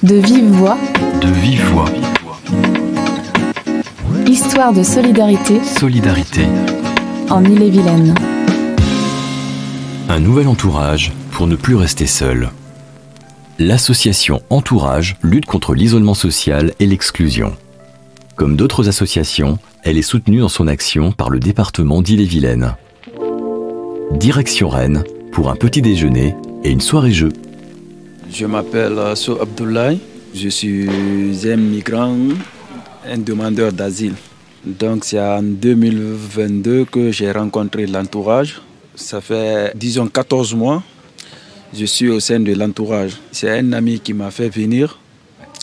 De vive voix. De vive voix. Histoire de solidarité. Solidarité. En Ille-et-Vilaine. Un nouvel entourage pour ne plus rester seul. L'association Entourage lutte contre l'isolement social et l'exclusion. Comme d'autres associations, elle est soutenue dans son action par le département d'Ille-et-Vilaine. Direction Rennes pour un petit déjeuner et une soirée jeu. Je m'appelle So Abdoulaye, je suis un migrant, un demandeur d'asile. Donc c'est en 2022 que j'ai rencontré l'entourage. Ça fait, disons, 14 mois. Je suis au sein de l'entourage. C'est un ami qui m'a fait venir.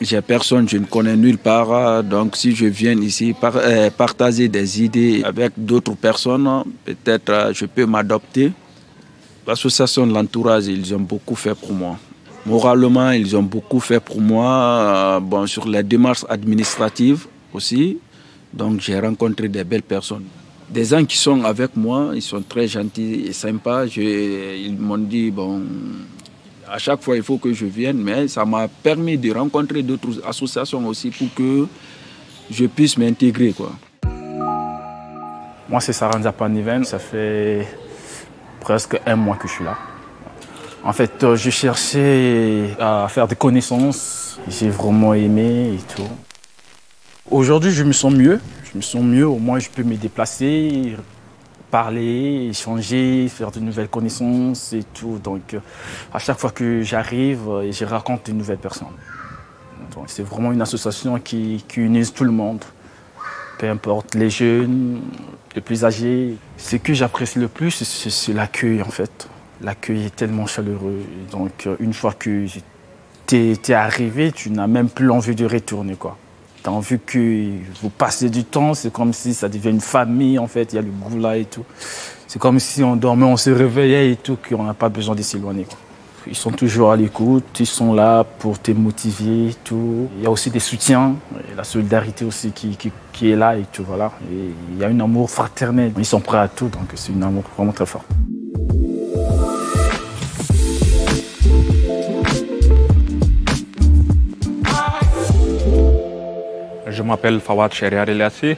J'ai personne, je ne connais nulle part. Donc si je viens ici partager des idées avec d'autres personnes, peut-être je peux m'adopter. L'association de l'entourage, ils ont beaucoup fait pour moi. Moralement, ils ont beaucoup fait pour moi. Sur les démarches administratives aussi. Donc j'ai rencontré des belles personnes. Des gens qui sont avec moi, ils sont très gentils et sympas. Ils m'ont dit, à chaque fois il faut que je vienne, mais ça m'a permis de rencontrer d'autres associations aussi pour que je puisse m'intégrer, quoi. Moi c'est Saran Zapaniven, ça fait presque un mois que je suis là. En fait, je cherchais à faire des connaissances, j'ai vraiment aimé et tout. Aujourd'hui, je me sens mieux. Au moins je peux me déplacer, parler, échanger, faire de nouvelles connaissances et tout. Donc, à chaque fois que j'arrive, je raconte de nouvelles personnes. Donc, c'est vraiment une association qui unit tout le monde. Peu importe les jeunes, les plus âgés. Ce que j'apprécie le plus, c'est l'accueil en fait. L'accueil est tellement chaleureux. Donc, une fois que tu es arrivé, tu n'as même plus envie de retourner, quoi. Tu as envie que vous passez du temps, c'est comme si ça devient une famille en fait, il y a le goût là et tout. C'est comme si on dormait, on se réveillait et tout, qu'on n'a pas besoin de s'éloigner, quoi. Ils sont toujours à l'écoute, ils sont là pour te motiver et tout. Il y a aussi des soutiens, la solidarité aussi qui est là et tout, voilà. Et il y a un amour fraternel, ils sont prêts à tout, donc c'est un amour vraiment très fort. Je m'appelle Fawad Sheriar Eliassi,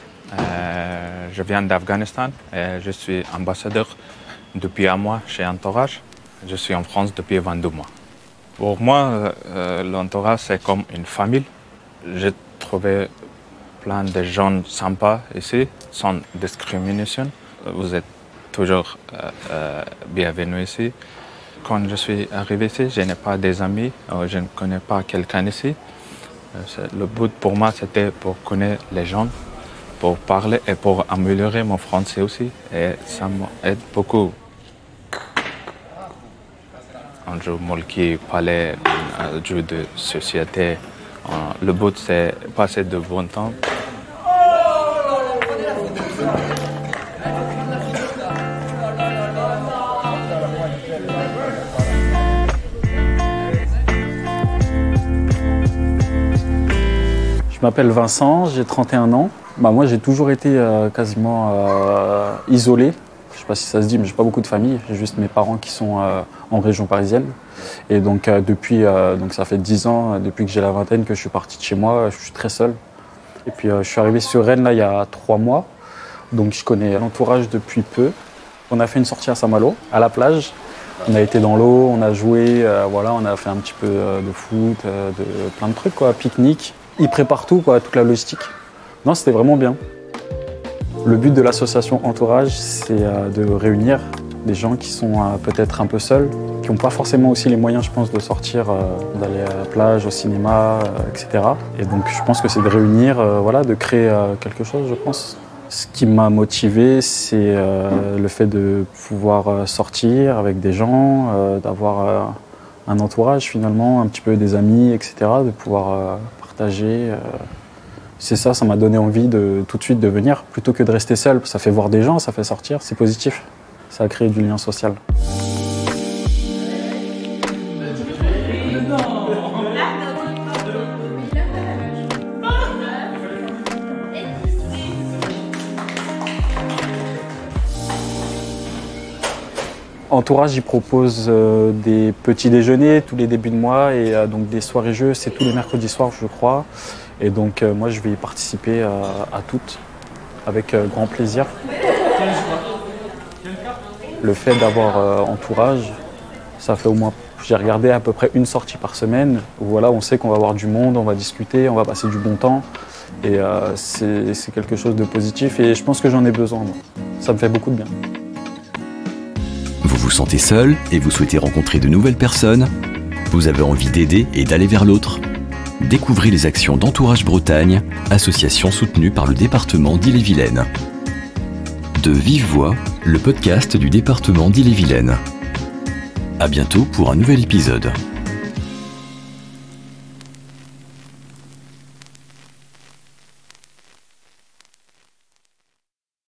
je viens d'Afghanistan et je suis ambassadeur depuis un mois chez Entourage. Je suis en France depuis 22 mois. Pour moi, l'entourage c'est comme une famille. J'ai trouvé plein de gens sympas ici, sans discrimination. Vous êtes toujours bienvenus ici. Quand je suis arrivé ici, je n'ai pas des amis, je ne connais pas quelqu'un ici. Le but pour moi, c'était pour connaître les gens, pour parler et pour améliorer mon français aussi. Et ça m'aide beaucoup. Un jeu qui parlait, un jeu de société. Le but, c'est passer de bon temps. Je m'appelle Vincent, j'ai 31 ans. Moi, j'ai toujours été quasiment isolé. Je ne sais pas si ça se dit, mais je n'ai pas beaucoup de famille. J'ai juste mes parents qui sont en région parisienne. Et donc, depuis, ça fait 10 ans, depuis que j'ai la vingtaine, que je suis parti de chez moi. Je suis très seul. Et puis, je suis arrivé sur Rennes là, il y a 3 mois. Donc, je connais l'entourage depuis peu. On a fait une sortie à Saint-Malo, à la plage. On a été dans l'eau, on a joué, on a fait un petit peu de foot, de plein de trucs, quoi, pique-nique. Ils préparent tout, quoi, toute la logistique. Non, c'était vraiment bien. Le but de l'association Entourage, c'est de réunir des gens qui sont peut-être un peu seuls, qui n'ont pas forcément aussi les moyens, je pense, de sortir, d'aller à la plage, au cinéma, etc. Et donc, je pense que c'est de réunir, de créer quelque chose, je pense. Ce qui m'a motivé, c'est le fait de pouvoir sortir avec des gens, d'avoir un entourage finalement, un petit peu des amis, etc., de pouvoir partager. C'est ça m'a donné envie de tout de suite de venir, plutôt que de rester seul. Ça fait voir des gens, ça fait sortir, c'est positif. Ça a créé du lien social. Entourage, il propose des petits déjeuners tous les débuts de mois et donc des soirées jeux, c'est tous les mercredis soirs, je crois. Et donc moi, je vais y participer à toutes avec grand plaisir. Le fait d'avoir Entourage, ça fait au moins, j'ai regardé à peu près une sortie par semaine où voilà, on sait qu'on va avoir du monde, on va discuter, on va passer du bon temps. Et c'est quelque chose de positif et je pense que j'en ai besoin. Moi. Ça me fait beaucoup de bien. Vous vous sentez seul et vous souhaitez rencontrer de nouvelles personnes? Vous avez envie d'aider et d'aller vers l'autre? Découvrez les actions d'Entourage Bretagne, association soutenue par le département d'Ille-et-Vilaine. De Vive Voix, le podcast du département d'Ille-et-Vilaine. À bientôt pour un nouvel épisode.